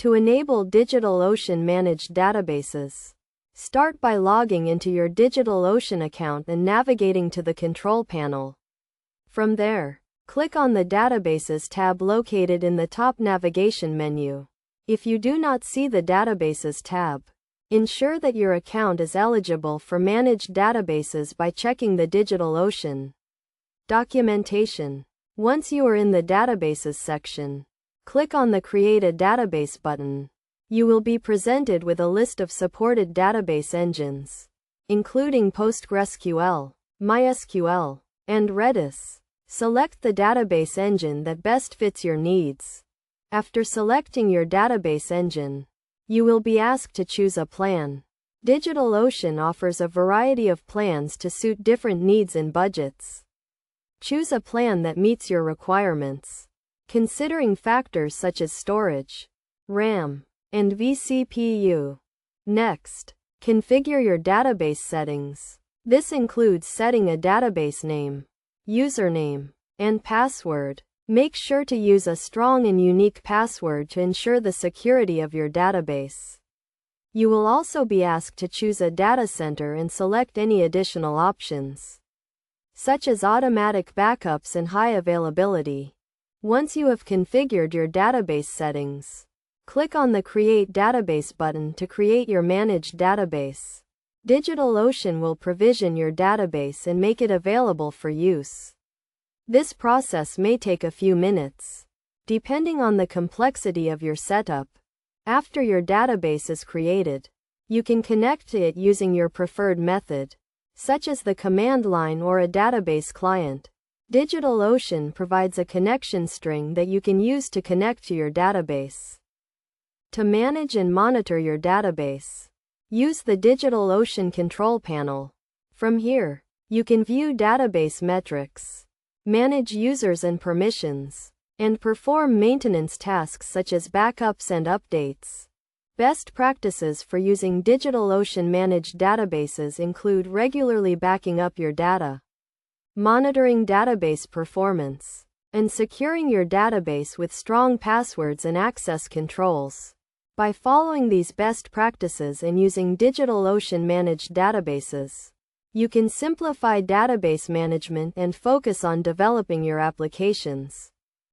To enable DigitalOcean managed databases, start by logging into your DigitalOcean account and navigating to the control panel. From there, click on the Databases tab located in the top navigation menu. If you do not see the Databases tab, ensure that your account is eligible for managed databases by checking the DigitalOcean documentation. Once you are in the Databases section, click on the Create a Database button. You will be presented with a list of supported database engines, including PostgreSQL, MySQL, and Redis. Select the database engine that best fits your needs. After selecting your database engine, you will be asked to choose a plan. DigitalOcean offers a variety of plans to suit different needs and budgets. Choose a plan that meets your requirements, considering factors such as storage, RAM, and vCPU. Next, configure your database settings. This includes setting a database name, username, and password. Make sure to use a strong and unique password to ensure the security of your database. You will also be asked to choose a data center and select any additional options, such as automatic backups and high availability. Once you have configured your database settings, click on the Create Database button to create your managed database. DigitalOcean will provision your database and make it available for use. This process may take a few minutes, depending on the complexity of your setup. After your database is created, you can connect to it using your preferred method, such as the command line or a database client. DigitalOcean provides a connection string that you can use to connect to your database. To manage and monitor your database, use the DigitalOcean control panel. From here, you can view database metrics, manage users and permissions, and perform maintenance tasks such as backups and updates. Best practices for using DigitalOcean managed databases include regularly backing up your data, monitoring database performance, and securing your database with strong passwords and access controls. By following these best practices and using DigitalOcean managed databases, you can simplify database management and focus on developing your applications.